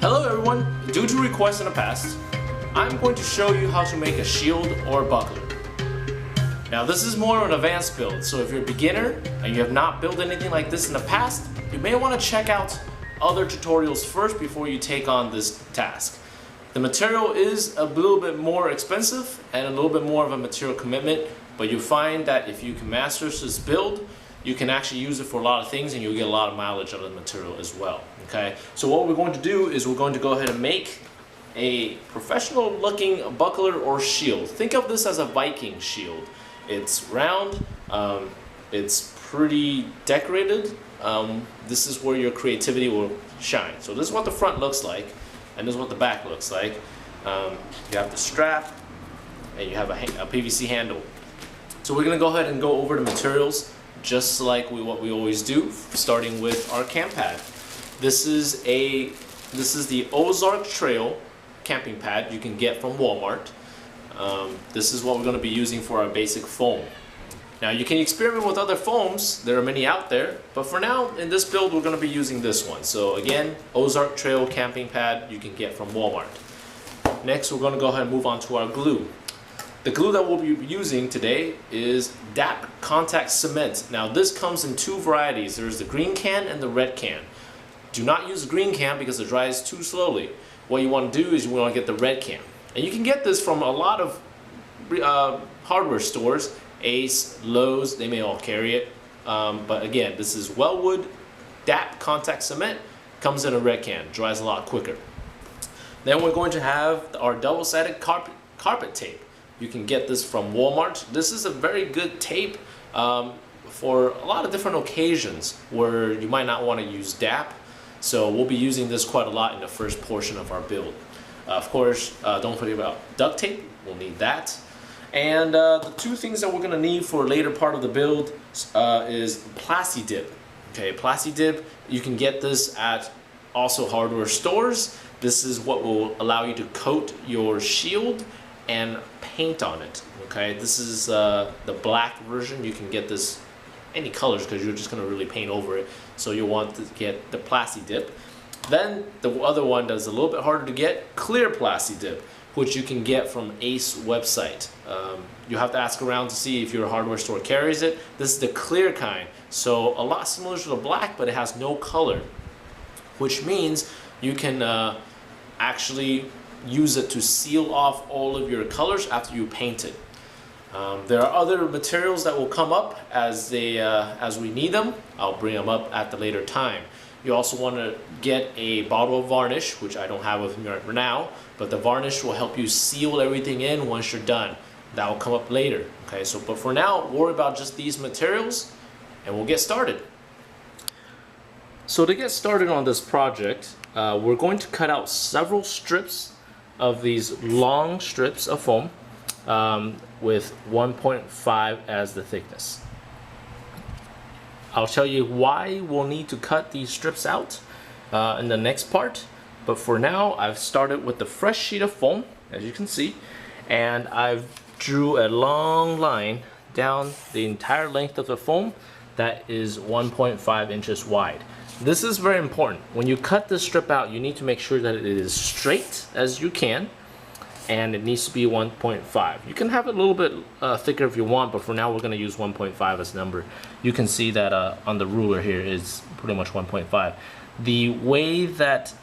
Hello everyone, due to requests in the past, I'm going to show you how to make a shield or buckler. Now this is more of an advanced build, so if you're a beginner and you have not built anything like this in the past, you may want to check out other tutorials first before you take on this task. The material is a little bit more expensive and a little bit more of a material commitment, but you find that if you can master this build, you can actually use it for a lot of things and you'll get a lot of mileage out of the material as well. Okay, so what we're going to do is we're going to go ahead and make a professional looking buckler or shield. Think of this as a Viking shield. It's round, it's pretty decorated. This is where your creativity will shine. So this is what the front looks like, and this is what the back looks like. You have the strap, and you have a PVC handle. So we're going to go ahead and go over the materials just like what we always do, starting with our camp pad. This is the Ozark Trail camping pad you can get from Walmart. This is what we're going to be using for our basic foam. Now you can experiment with other foams, there are many out there, but for now in this build we're going to be using this one. So again, Ozark Trail camping pad you can get from Walmart. Next we're going to go ahead and move on to our glue. The glue that we'll be using today is DAP contact cement. Now this comes in two varieties. There's the green can and the red can. Do not use the green can because it dries too slowly. What you want to do is you want to get the red can. And you can get this from a lot of hardware stores. Ace, Lowe's, they may all carry it. But again, this is Wellwood DAP contact cement. Comes in a red can, dries a lot quicker. Then we're going to have our double-sided carpet tape. You can get this from Walmart. This is a very good tape for a lot of different occasions where you might not want to use DAP. So we'll be using this quite a lot in the first portion of our build. Of course, don't forget about duct tape. We'll need that. And the two things that we're going to need for later part of the build is Plasti Dip. Okay, Plasti Dip, you can get this at also hardware stores. This is what will allow you to coat your shield and paint on it. Okay, this is the black version. You can get this any colors because you're just going to really paint over it. So you'll want to get the Plasti Dip. Then the other one that's a little bit harder to get, clear Plasti Dip, which you can get from Ace website. You have to ask around to see if your hardware store carries it. This is the clear kind, so a lot similar to the black, but it has no color, which means you can actually use it to seal off all of your colors after you paint it. There are other materials that will come up as we need them. I'll bring them up at the later time. You also want to get a bottle of varnish, which I don't have with me right now, but the varnish will help you seal everything in once you're done. That will come up later. Okay, so but for now, worry about just these materials and we'll get started. So to get started on this project, we're going to cut out several strips of these long strips of foam with 1.5 as the thickness. I'll tell you why we'll need to cut these strips out in the next part, but for now I've started with the fresh sheet of foam, as you can see, and I've drew a long line down the entire length of the foam that is 1.5 inches wide. This is very important. When you cut this strip out, you need to make sure that it is straight as you can, and it needs to be 1.5. You can have it a little bit thicker if you want, but for now we're going to use 1.5 as a number. You can see that on the ruler here is pretty much 1.5. The way that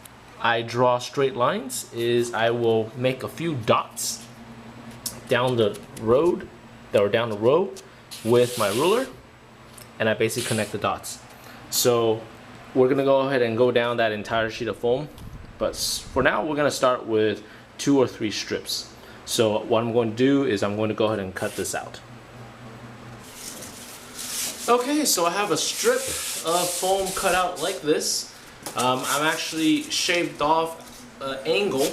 I draw straight lines is I will make a few dots down the road, or down the row with my ruler, and I basically connect the dots. So we're going to go ahead and go down that entire sheet of foam, but for now we're going to start with 2 or 3 strips. So what I'm going to do is I'm going to go ahead and cut this out. Okay, so I have a strip of foam cut out like this. I'm actually shaved off an angle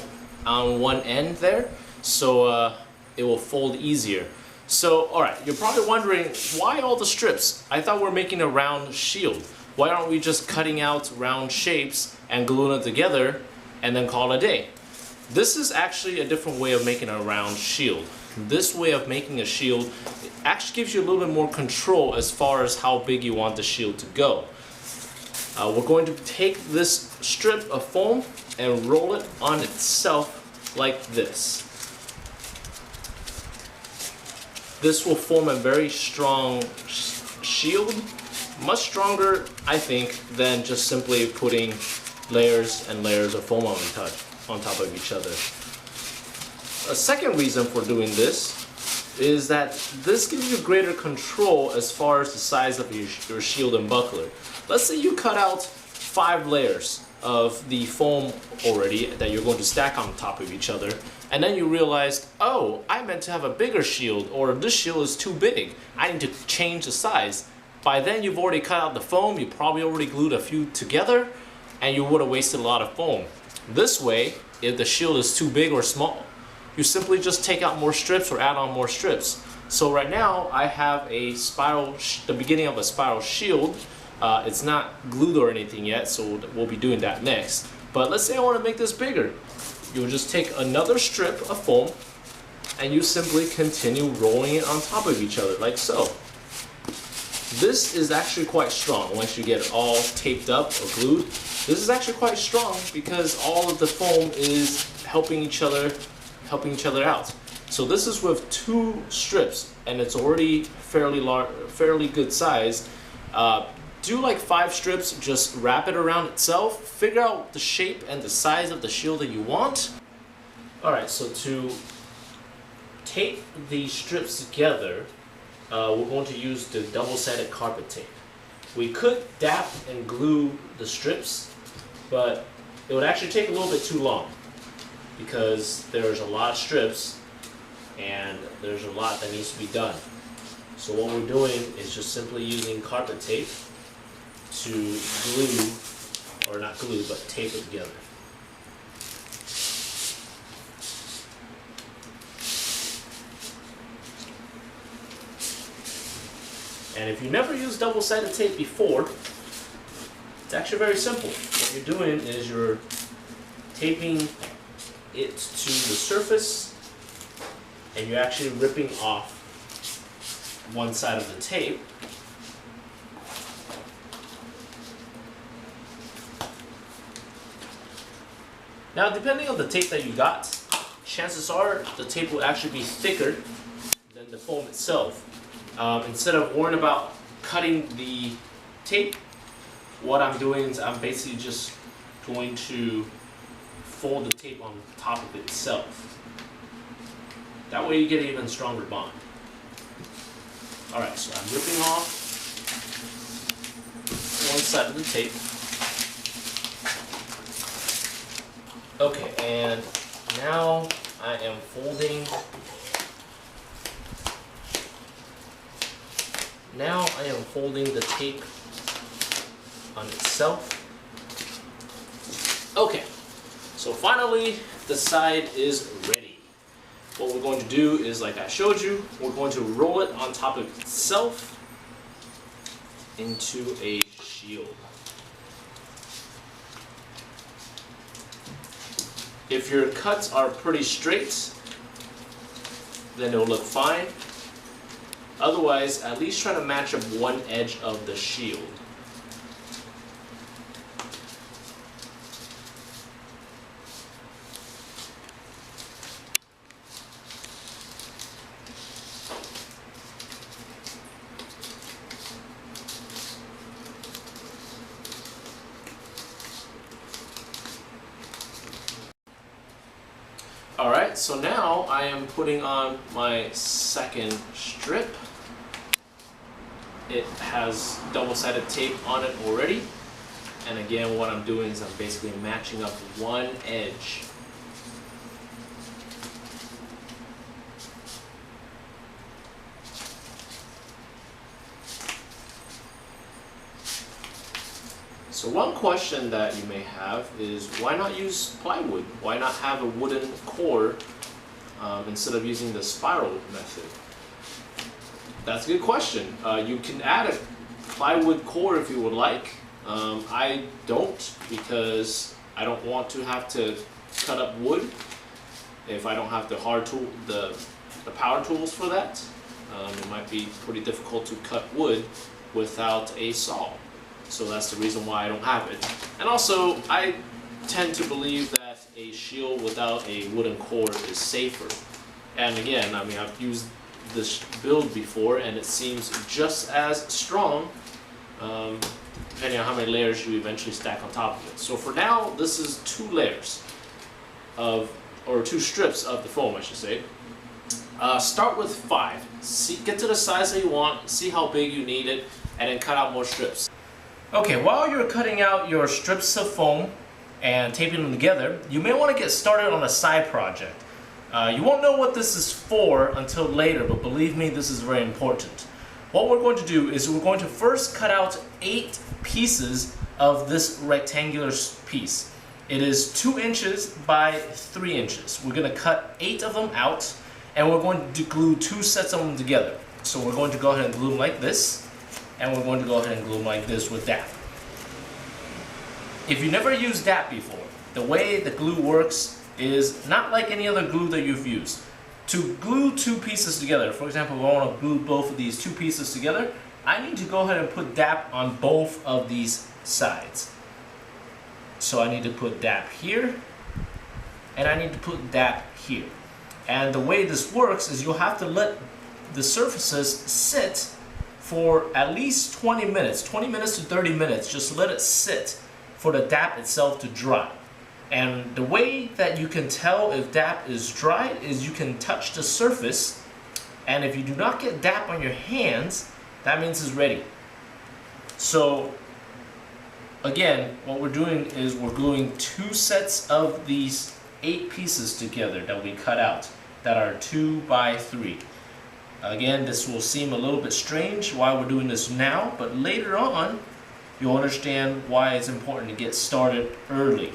on one end there, so it will fold easier. So alright, you're probably wondering, why all the strips? I thought we were making a round shield. Why aren't we just cutting out round shapes and gluing it together and then call it a day? This is actually a different way of making a round shield. This way of making a shield actually gives you a little bit more control as far as how big you want the shield to go. We're going to take this strip of foam and roll it on itself like this. This will form a very strong shield, much stronger, I think, than just simply putting layers and layers of foam on top of each other. A second reason for doing this is that this gives you greater control as far as the size of your shield and buckler. Let's say you cut out 5 layers of the foam already that you're going to stack on top of each other, and then you realize, oh, I meant to have a bigger shield, or this shield is too big, I need to change the size. By then you've already cut out the foam, you probably already glued a few together, and you would have wasted a lot of foam. This way, if the shield is too big or small, you simply just take out more strips or add on more strips. So right now I have a spiral, the beginning of a spiral shield. It's not glued or anything yet, so we'll be doing that next. But let's say I want to make this bigger. You'll just take another strip of foam and you simply continue rolling it on top of each other like so. This is actually quite strong once you get it all taped up or glued. This is actually quite strong because all of the foam is helping each other out. So this is with 2 strips and it's already fairly good size. Do like 5 strips, just wrap it around itself, figure out the shape and the size of the shield that you want. Alright, so to tape these strips together, we're going to use the double-sided carpet tape. We could dap and glue the strips, but it would actually take a little bit too long because there's a lot of strips and there's a lot that needs to be done. So what we're doing is just simply using carpet tape to glue, or not glue, but tape it together. And if you never used double-sided tape before, it's actually very simple. What you're doing is you're taping it to the surface and you're actually ripping off one side of the tape. Now, depending on the tape that you got, chances are the tape will actually be thicker than the foam itself. Instead of worrying about cutting the tape, what I'm doing is I'm basically just going to fold the tape on top of itself. That way you get an even stronger bond. Alright, so I'm ripping off one side of the tape. Okay, and now I am folding. Now I am folding the tape on itself. Okay, so finally the side is ready. What we're going to do is, like I showed you, we're going to roll it on top of itself into a shield. If your cuts are pretty straight, then it'll look fine. Otherwise, at least try to match up one edge of the shield. Alright, so now I am putting on my second strip. It has double-sided tape on it already. And again, what I'm doing is I'm basically matching up one edge. So one question that you may have is, why not use plywood? Why not have a wooden core instead of using the spiral method? That's a good question. You can add a plywood core if you would like. I don't, because I don't want to have to cut up wood if I don't have the power tools for that. It might be pretty difficult to cut wood without a saw. So that's the reason why I don't have it. And also, I tend to believe that a shield without a wooden core is safer. And again, I mean, I've used this build before and it seems just as strong, depending on how many layers you eventually stack on top of it. So for now, this is 2 layers of, or 2 strips of the foam, I should say. Start with 5. Get to the size that you want, see how big you need it, and then cut out more strips. Okay, while you're cutting out your strips of foam and taping them together, you may want to get started on a side project. You won't know what this is for until later, but believe me, this is very important. What we're going to do is we're going to first cut out 8 pieces of this rectangular piece. It is 2 inches by 3 inches. We're going to cut 8 of them out, and we're going to glue 2 sets of them together. So we're going to go ahead and glue them like this, and we're going to go ahead and glue them like this with DAP. If you never used DAP before, the way the glue works is not like any other glue that you've used. To glue 2 pieces together, for example, if I want to glue both of these 2 pieces together, I need to go ahead and put DAP on both of these sides. So I need to put DAP here, and I need to put DAP here. And the way this works is you'll have to let the surfaces sit for at least 20 minutes to 30 minutes. Just let it sit for the DAP itself to dry. And the way that you can tell if DAP is dry is you can touch the surface, and if you do not get DAP on your hands, that means it's ready. So again, what we're doing is we're gluing 2 sets of these 8 pieces together that we cut out that are 2 by 3. Again, this will seem a little bit strange why we're doing this now, but later on you'll understand why it's important to get started early.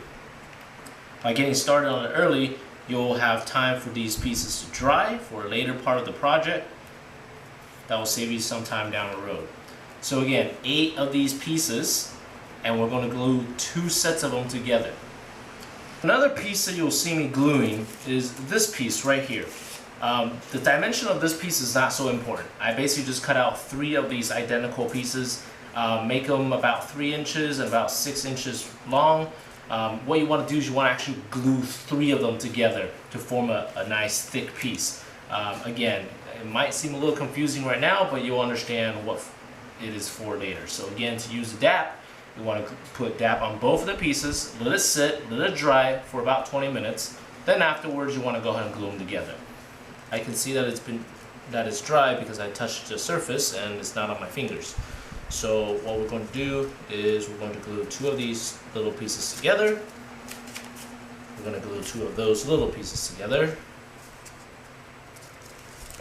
By getting started on it early, you'll have time for these pieces to dry for a later part of the project. That will save you some time down the road. So again, 8 of these pieces, and we're going to glue 2 sets of them together. Another piece that you'll see me gluing is this piece right here. The dimension of this piece is not so important. I basically just cut out 3 of these identical pieces, make them about 3 inches and about 6 inches long. What you want to do is you want to actually glue 3 of them together to form a nice thick piece. Again, it might seem a little confusing right now, but you'll understand what it is for later. So again, to use the DAP, you want to put DAP on both of the pieces, let it sit, let it dry for about 20 minutes. Then afterwards, you want to go ahead and glue them together. I can see that it's dry because I touched the surface and it's not on my fingers. So what we're going to do is we're going to glue 2 of these little pieces together. We're going to glue 2 of those little pieces together.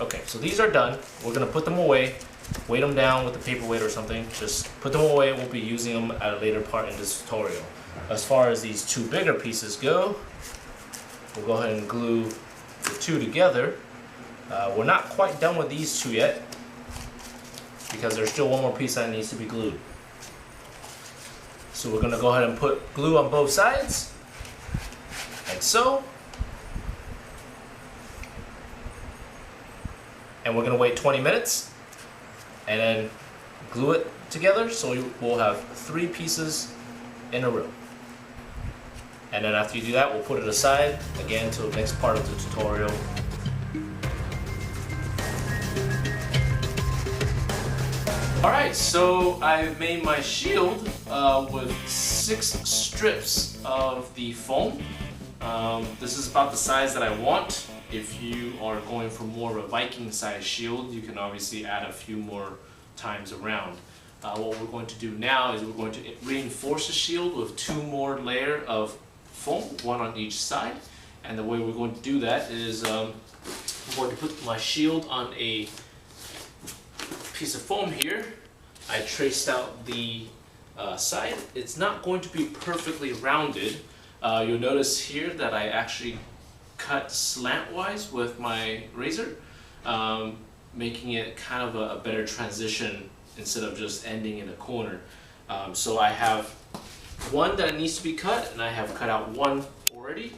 Okay, so these are done. We're going to put them away, weight them down with a paperweight or something. Just put them away. We'll be using them at a later part in this tutorial. As far as these 2 bigger pieces go, we'll go ahead and glue the 2 together. We're not quite done with these 2 yet, because there's still one more piece that needs to be glued. So we're going to go ahead and put glue on both sides, like so. And we're going to wait 20 minutes and then glue it together, so we'll have 3 pieces in a row. And then after you do that, we'll put it aside again to the next part of the tutorial. Alright, so I've made my shield with 6 strips of the foam. This is about the size that I want. If you are going for more of a Viking size shield, you can obviously add a few more times around. What we're going to do now is we're going to reinforce the shield with 2 more layers of foam, 1 on each side. And the way we're going to do that is I'm going to put my shield on a piece of foam here. I traced out the side. It's not going to be perfectly rounded. You'll notice here that I actually cut slantwise with my razor, making it kind of a better transition instead of just ending in a corner. So I have 1 that needs to be cut, and I have cut out 1 already.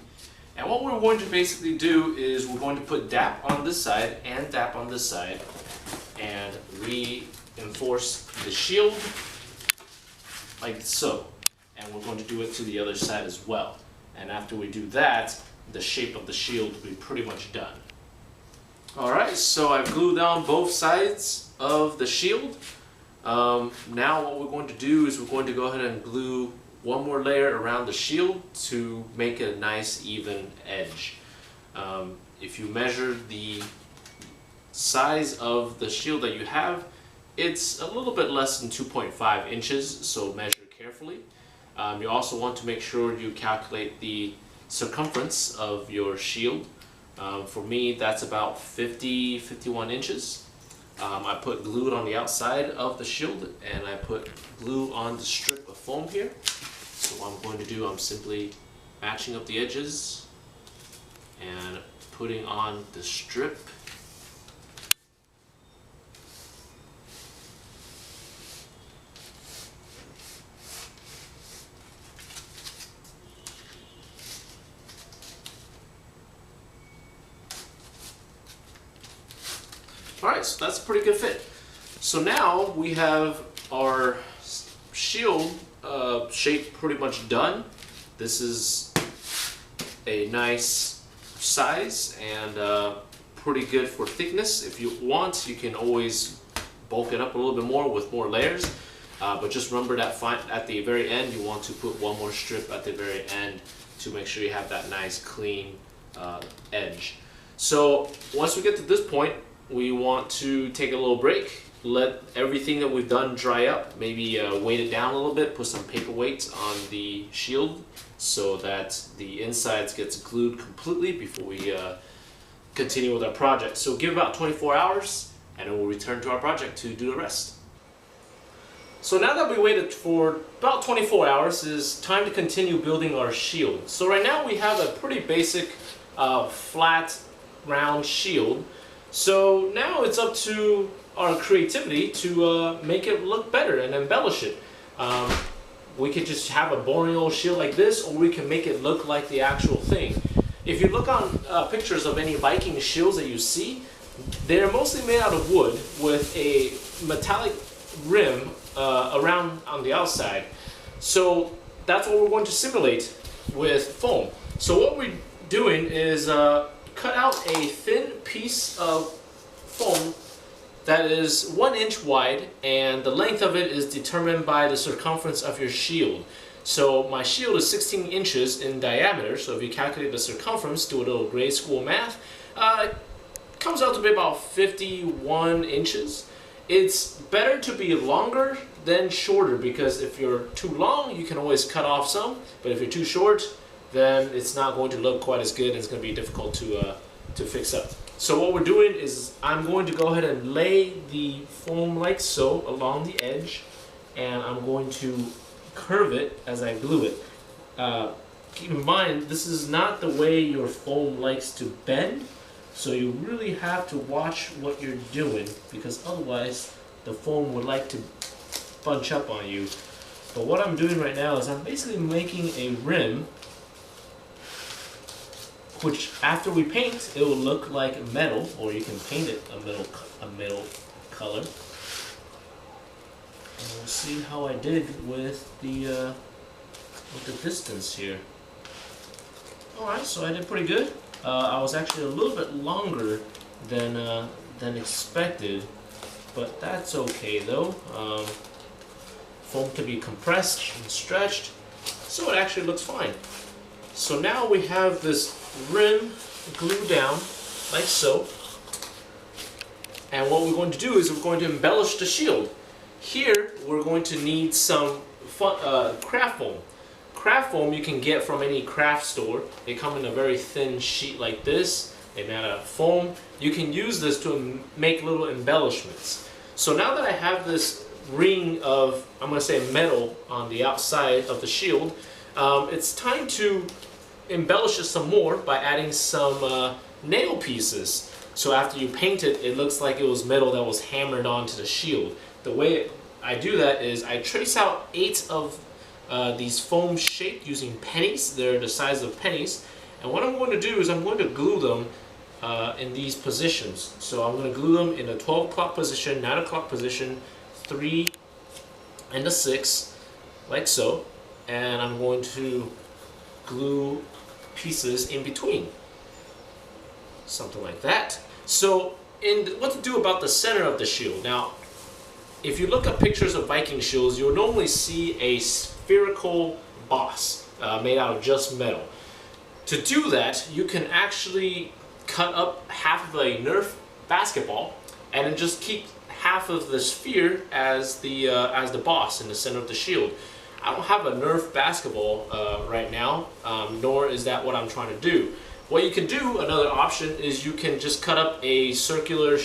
And what we're going to basically do is we're going to put DAP on this side and DAP on this side, and reinforce the shield like so. and we're going to do it to the other side as well. And after we do that, the shape of the shield will be pretty much done. Alright, so I've glued down both sides of the shield. Now what we're going to do is we're going to go ahead and glue one more layer around the shield to make a nice even edge. If you measure the size of the shield that you have, it's a little bit less than 2.5 inches, so measure carefully. You also want to make sure you calculate the circumference of your shield. For me, that's about 51 inches. I put glue on the outside of the shield, and I put glue on the strip of foam here. So what I'm going to do, I'm simply matching up the edges and putting on the strip. Alright, so that's a pretty good fit. So now we have our shield shape pretty much done. This is a nice size and pretty good for thickness. If you want, you can always bulk it up a little bit more with more layers. But just remember that at the very end, you want to put one more strip at the very end to make sure you have that nice clean edge. So once we get to this point, we want to take a little break, let everything that we've done dry up, maybe weight it down a little bit, put some paper weights on the shield so that the insides gets glued completely before we continue with our project. So give about 24 hours and then we'll return to our project to do the rest. So now that we waited for about 24 hours, it's time to continue building our shield. So right now we have a pretty basic flat round shield. So now it's up to our creativity to make it look better and embellish it. We could just have a boring old shield like this, or we can make it look like the actual thing. If you look on pictures of any Viking shields that you see, they're mostly made out of wood with a metallic rim around on the outside. So that's what we're going to simulate with foam. So what we're doing is cut out a thin piece of foam that is 1 inch wide, and the length of it is determined by the circumference of your shield. So my shield is 16 inches in diameter, so if you calculate the circumference, do a little grade school math, it comes out to be about 51 inches. It's better to be longer than shorter, because if you're too long, you can always cut off some, but if you're too short, then it's not going to look quite as good and it's going to be difficult to fix up. So what we're doing is I'm going to go ahead and lay the foam like so along the edge, and I'm going to curve it as I glue it. Keep in mind, this is not the way your foam likes to bend, so you really have to watch what you're doing, because otherwise the foam would like to bunch up on you. But what I'm doing right now is I'm basically making a rim, which after we paint, it will look like metal, or you can paint it a metal color. And we'll see how I did with the distance here. Alright, so I did pretty good. I was actually a little bit longer than expected, but that's okay though. Foam can be compressed and stretched, so it actually looks fine. So now we have this rim glued down like so, and what we're going to do is we're going to embellish the shield. Here we're going to need some craft foam. Craft foam you can get from any craft store. They come in a very thin sheet like this. They're made out of foam. You can use this to make little embellishments. So now that I have this ring of, I'm going to say metal on the outside of the shield, it's time to embellish it some more by adding some nail pieces. So after you paint it, it looks like it was metal that was hammered onto the shield. The way I do that is I trace out 8 of these foam shaped using pennies. They're the size of pennies. And what I'm going to do is I'm going to glue them in these positions. So I'm going to glue them in a 12 o'clock position, 9 o'clock position, 3 and a 6, like so. and I'm going to glue pieces in between. Something like that. So, what to do about the center of the shield. Now, if you look at pictures of Viking shields, you'll normally see a spherical boss made out of just metal. To do that, you can actually cut up half of a Nerf basketball and then just keep half of the sphere as the boss in the center of the shield. I don't have a Nerf basketball right now, nor is that what I'm trying to do. What you can do, another option, is you can just cut up a circular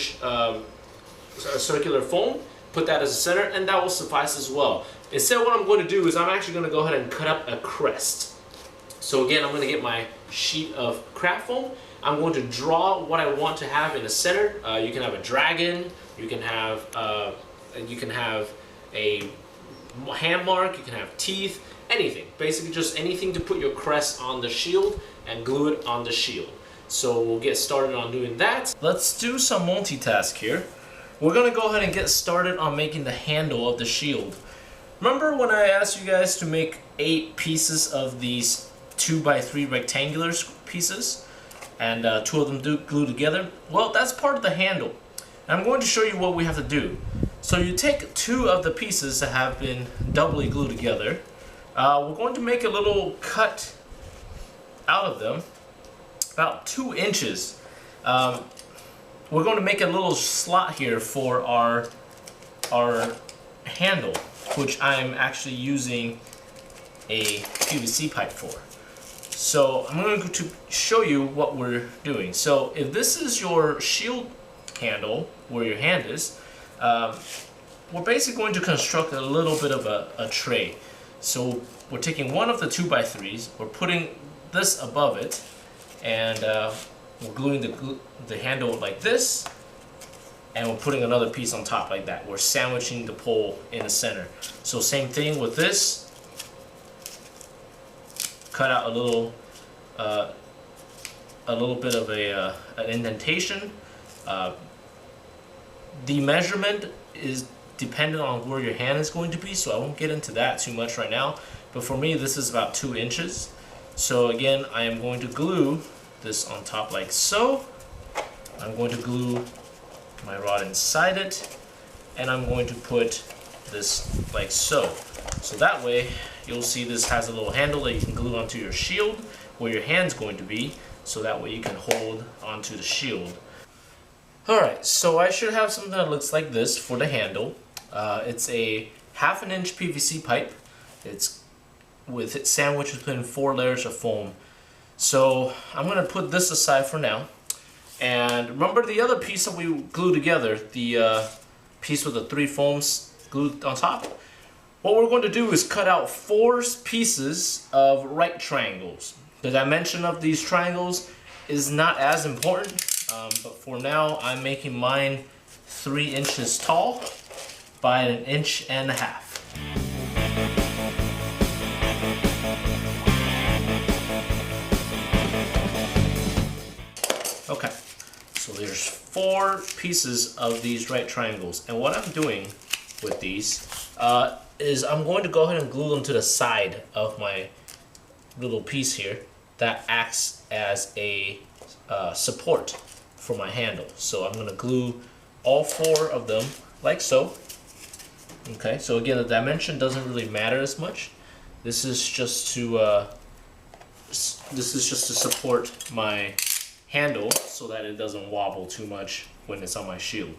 foam, put that as a center, and that will suffice as well. Instead, what I'm going to do is I'm actually going to go ahead and cut up a crest. So again, I'm going to get my sheet of craft foam. I'm going to draw what I want to have in the center. You can have a dragon, you can have a hand mark, you can have teeth, anything. Basically just anything to put your crest on the shield and glue it on the shield. So we'll get started on doing that. Let's do some multitask here. We're gonna go ahead and get started on making the handle of the shield. Remember when I asked you guys to make 8 pieces of these 2x3 rectangular pieces and 2 of them glue together? Well, that's part of the handle. And I'm going to show you what we have to do. So you take 2 of the pieces that have been doubly glued together. We're going to make a little cut out of them, about 2 inches. We're going to make a little slot here for our handle, which I'm actually using a PVC pipe for. So I'm going to show you what we're doing. So if this is your shield handle, where your hand is, we're basically going to construct a little bit of a tray. So we're taking one of the 2x3s, we're putting this above it, and we're gluing the handle like this, and we're putting another piece on top like that. We're sandwiching the pole in the center. So same thing with this. Cut out a little bit of an indentation. The measurement is dependent on where your hand is going to be, so I won't get into that too much right now. But for me, this is about 2 inches. So again, I am going to glue this on top like so. I'm going to glue my rod inside it, and I'm going to put this like so. So that way, you'll see this has a little handle that you can glue onto your shield where your hand's going to be, so that way you can hold onto the shield. Alright, so I should have something that looks like this for the handle. It's a 1/2 inch PVC pipe. It's with it sandwiched between 4 layers of foam. So I'm going to put this aside for now. And remember the other piece that we glued together, the piece with the 3 foams glued on top? What we're going to do is cut out 4 pieces of right triangles. The dimension of these triangles is not as important, but for now I'm making mine 3 inches tall by 1.5 inches. Okay, so there's 4 pieces of these right triangles, and what I'm doing with these is I'm going to go ahead and glue them to the side of my little piece here that acts as a support for my handle. So I'm going to glue all 4 of them like so. Okay, so again, the dimension doesn't really matter as much. This is just to support my handle so that it doesn't wobble too much when it's on my shield.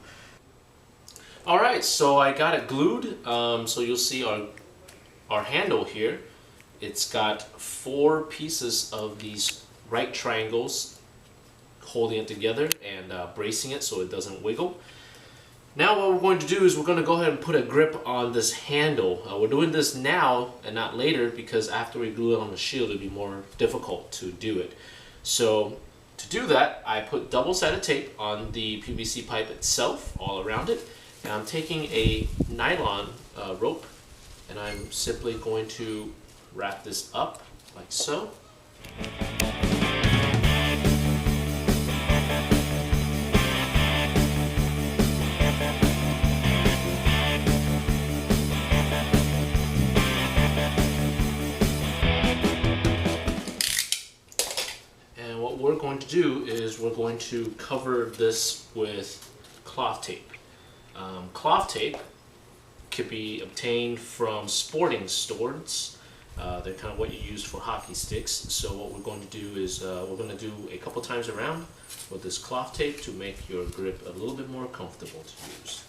Alright, so I got it glued. So you'll see our handle here. It's got 4 pieces of these right triangles holding it together and bracing it so it doesn't wiggle. Now what we're going to do is we're going to go ahead and put a grip on this handle. We're doing this now and not later because after we glue it on the shield it'll be more difficult to do it. So to do that, I put double-sided tape on the PVC pipe itself, all around it, and I'm taking a nylon rope and I'm simply going to wrap this up like so. And what we're going to do is we're going to cover this with cloth tape. Cloth tape could be obtained from sporting stores. They're kind of what you use for hockey sticks. So what we're going to do is we're going to do a couple times around with this cloth tape to make your grip a little bit more comfortable to use.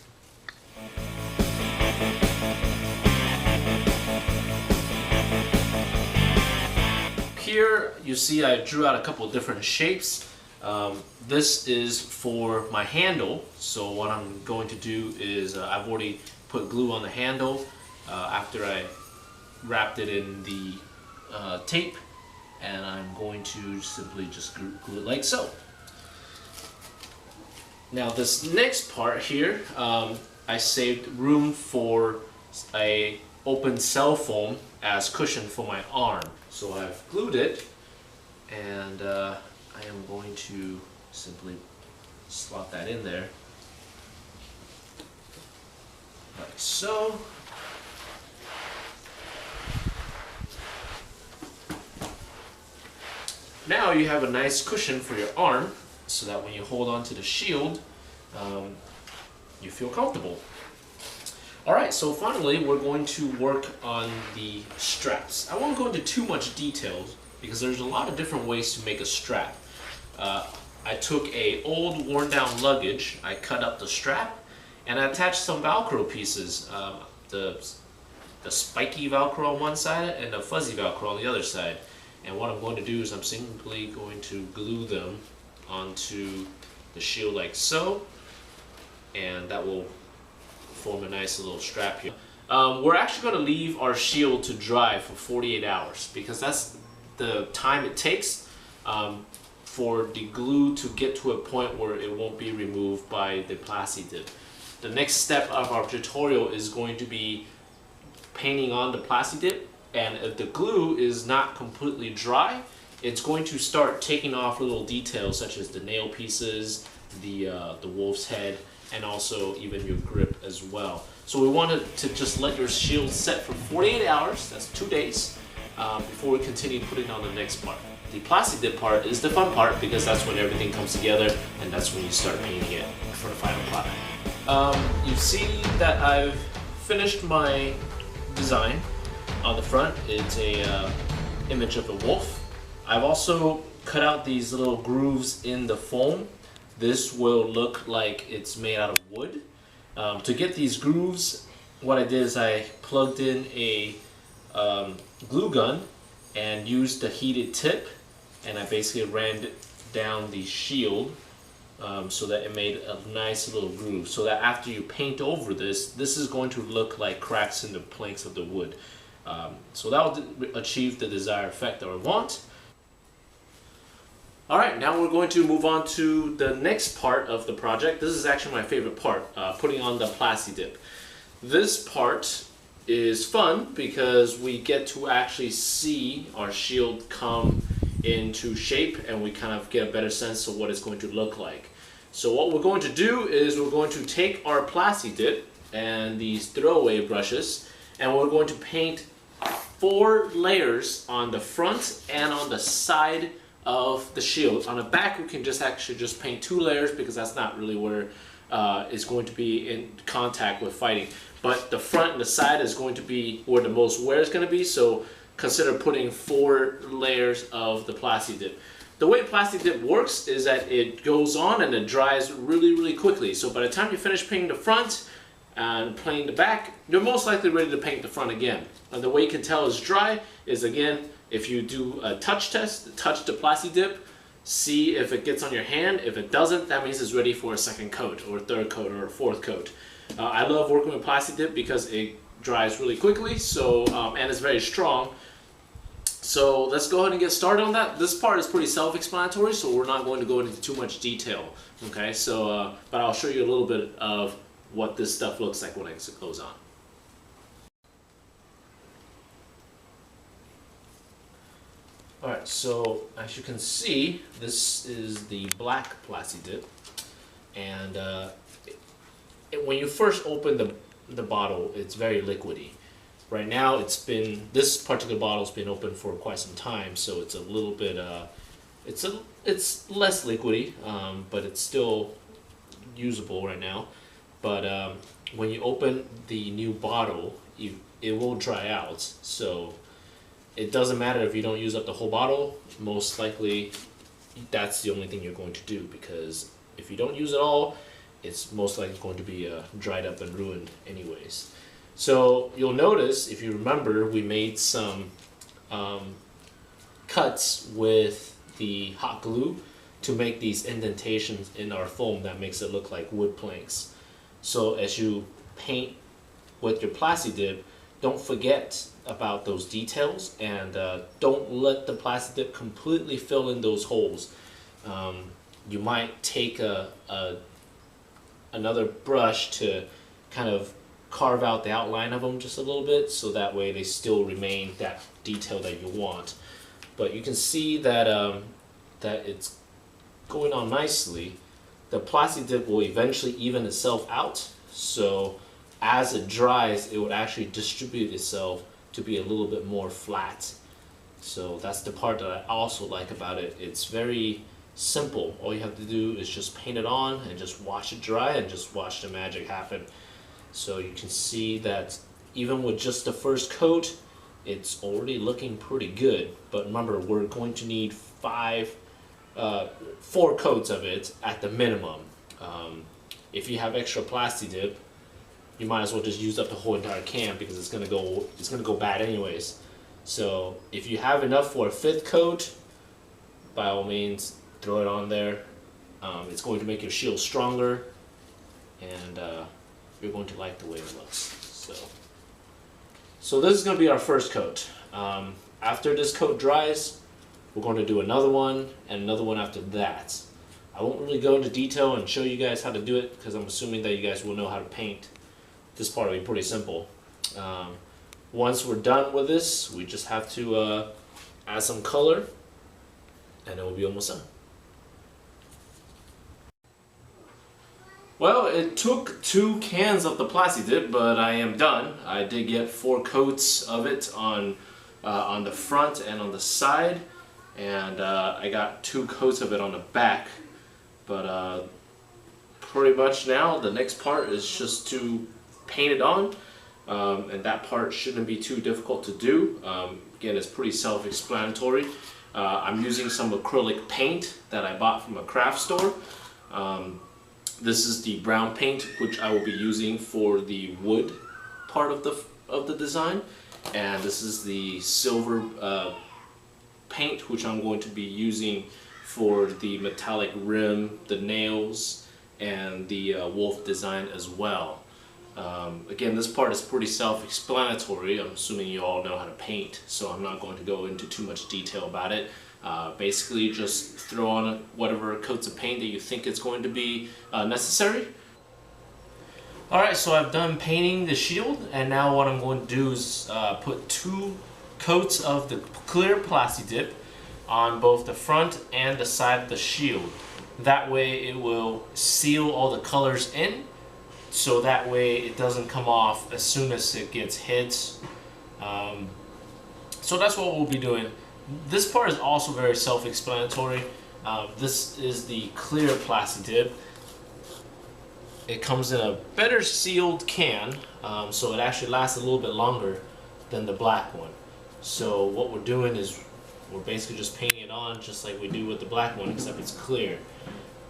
Here you see I drew out a couple of different shapes. This is for my handle, so what I'm going to do is I've already put glue on the handle after I wrapped it in the tape, and I'm going to simply just glue it like so. Now this next part here, I saved room for a open cell foam as cushion for my arm. So I've glued it, and I am going to simply slot that in there, like so. Now you have a nice cushion for your arm, so that when you hold on to the shield, you feel comfortable. Alright, so finally we're going to work on the straps. I won't go into too much details because there's a lot of different ways to make a strap. I took a old worn down luggage, I cut up the strap, and I attached some Velcro pieces. The spiky Velcro on one side and the fuzzy Velcro on the other side. And what I'm going to do is I'm simply going to glue them onto the shield like so, and that will form a nice little strap here. We're actually going to leave our shield to dry for 48 hours because that's the time it takes for the glue to get to a point where it won't be removed by the Plasti Dip. The next step of our tutorial is going to be painting on the Plasti Dip, and if the glue is not completely dry, it's going to start taking off little details such as the nail pieces, the wolf's head, and also even your grip as well. So we wanted to just let your shield set for 48 hours, that's 2 days, before we continue putting on the next part. The Plasti Dip part is the fun part because that's when everything comes together and that's when you start painting it for the final product. You see that I've finished my design on the front. It's a image of a wolf. I've also cut out these little grooves in the foam. This will look like it's made out of wood. To get these grooves, what I did is I plugged in a glue gun and used the heated tip, and I basically ran it down the shield so that it made a nice little groove, so that after you paint over this, this is going to look like cracks in the planks of the wood. So that will achieve the desired effect that I want. Alright, now we're going to move on to the next part of the project. This is actually my favorite part, putting on the Plasti Dip. This part is fun because we get to actually see our shield come into shape and we kind of get a better sense of what it's going to look like. So what we're going to do is we're going to take our Plasti Dip and these throwaway brushes, and we're going to paint 4 layers on the front and on the side of the shield. On the back we can actually just paint 2 layers because that's not really where it's going to be in contact with fighting. But the front and the side is going to be where the most wear is going to be, so consider putting 4 layers of the Plasti Dip. The way Plasti Dip works is that it goes on and it dries really quickly. So by the time you finish painting the front and painting the back, you're most likely ready to paint the front again. And the way you can tell it's dry is, again, if you do a touch test, touch the Plasti Dip, see if it gets on your hand. If it doesn't, that means it's ready for a second coat or a third coat or a fourth coat. I love working with Plasti Dip because it dries really quickly, so and it's very strong. So let's go ahead and get started on that. This part is pretty self-explanatory, so we're not going to go into too much detail. Okay, so but I'll show you a little bit of what this stuff looks like when it goes on. Alright, so as you can see, this is the black Plasti Dip, and when you first open the bottle, it's very liquidy. Right now, this particular bottle's been open for quite some time, so it's a little bit it's less liquidy, but it's still usable right now. But when you open the new bottle, it will dry out. So it doesn't matter if you don't use up the whole bottle. Most likely, that's the only thing you're going to do, because if you don't use it all, it's most likely going to be dried up and ruined anyways. So you'll notice, if you remember, we made some cuts with the hot glue to make these indentations in our foam that makes it look like wood planks. So as you paint with your Plasti Dip, don't forget about those details, and don't let the Plasti Dip completely fill in those holes. You might take another brush to kind of carve out the outline of them just a little bit, so that way they still remain that detail that you want. But you can see that that it's going on nicely. The Plasti Dip will eventually even itself out, so as it dries, it would actually distribute itself to be a little bit more flat. So that's the part that I also like about it. It's very simple. All you have to do is just paint it on and just watch it dry and just watch the magic happen. So you can see that even with just the first coat, it's already looking pretty good. But remember, we're going to need 4 coats of it at the minimum. If you have extra Plasti Dip, you might as well just use up the whole entire can, because it's gonna go bad anyways. So if you have enough for a 5th coat, by all means throw it on there. It's going to make your shield stronger, and you're going to like the way it looks. So this is going to be our first coat. After this coat dries, we're going to do another one and another one after that. I won't really go into detail and show you guys how to do it, because I'm assuming that you guys will know how to paint. This part will be pretty simple. Once we're done with this, we just have to add some color, and it will be almost done. Well, it took 2 cans of the Plasti Dip, but I am done. I did get 4 coats of it on the front and on the side, and I got 2 coats of it on the back. But pretty much now the next part is just to paint it on, and that part shouldn't be too difficult to do. Again, it's pretty self-explanatory. I'm using some acrylic paint that I bought from a craft store. This is the brown paint, which I will be using for the wood part of the design, and this is the silver paint, which I'm going to be using for the metallic rim, the nails, and the wolf design as well. Again, this part is pretty self-explanatory. I'm assuming you all know how to paint, so I'm not going to go into too much detail about it. Basically, just throw on whatever coats of paint that you think is going to be necessary. Alright, so I've done painting the shield, and now what I'm going to do is put 2 coats of the clear Plasti Dip on both the front and the side of the shield. That way it will seal all the colors in, so that way it doesn't come off as soon as it gets hit. So that's what we'll be doing. This part is also very self-explanatory. This is the clear Plasti Dip. It comes in a better sealed can, so it actually lasts a little bit longer than the black one. So what we're doing is we're basically just painting it on just like we do with the black one, except it's clear.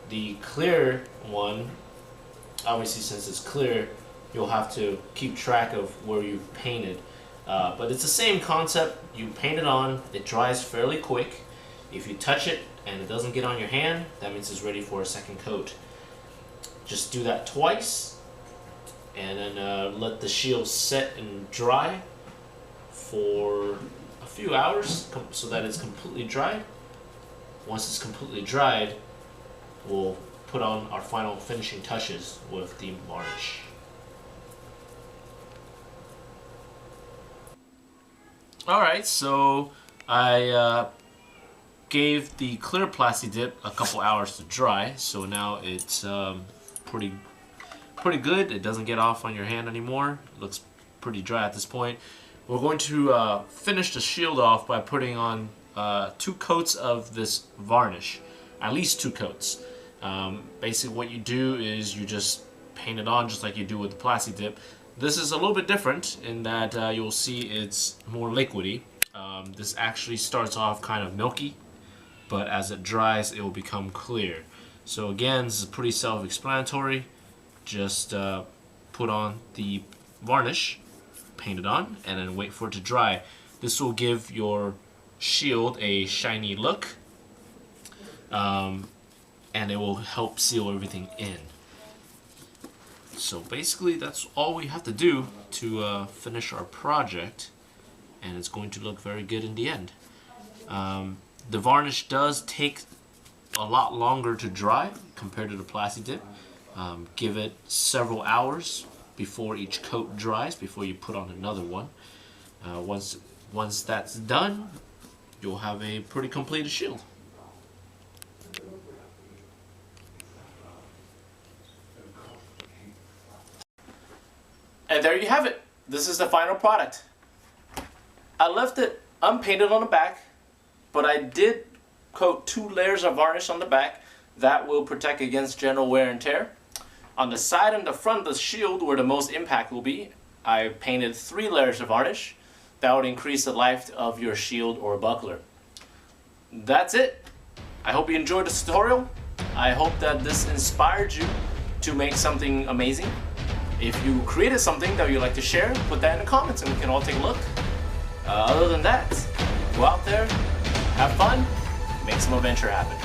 The clear one, obviously since it's clear, you'll have to keep track of where you've painted. But it's the same concept. You paint it on, it dries fairly quick. If you touch it and it doesn't get on your hand, that means it's ready for a second coat. Just do that twice, and then let the shield set and dry for a few hours so that it's completely dried. Once it's completely dried, we'll put on our final finishing touches with the varnish. Alright, so I gave the clear Plasti Dip a couple hours to dry, so now it's pretty good. It doesn't get off on your hand anymore. It looks pretty dry at this point. We're going to finish the shield off by putting on two coats of this varnish, at least 2 coats. Basically what you do is you just paint it on just like you do with the Plasti Dip. This is a little bit different in that you'll see it's more liquidy. This actually starts off kind of milky, but as it dries it will become clear. So again, this is pretty self-explanatory. Just put on the varnish, paint it on, and then wait for it to dry. This will give your shield a shiny look, and it will help seal everything in. So basically that's all we have to do to finish our project, and it's going to look very good in the end. The varnish does take a lot longer to dry compared to the Plasti Dip. Give it several hours before each coat dries, before you put on another one. Once that's done, you'll have a pretty completed shield. And there you have it. This is the final product. I left it unpainted on the back, but I did coat 2 layers of varnish on the back. That will protect against general wear and tear. On the side and the front of the shield, where the most impact will be, I painted 3 layers of varnish. That would increase the life of your shield or buckler. That's it. I hope you enjoyed this tutorial. I hope that this inspired you to make something amazing. If you created something that you'd like to share, put that in the comments and we can all take a look. Other than that, go out there, have fun, make some adventure happen.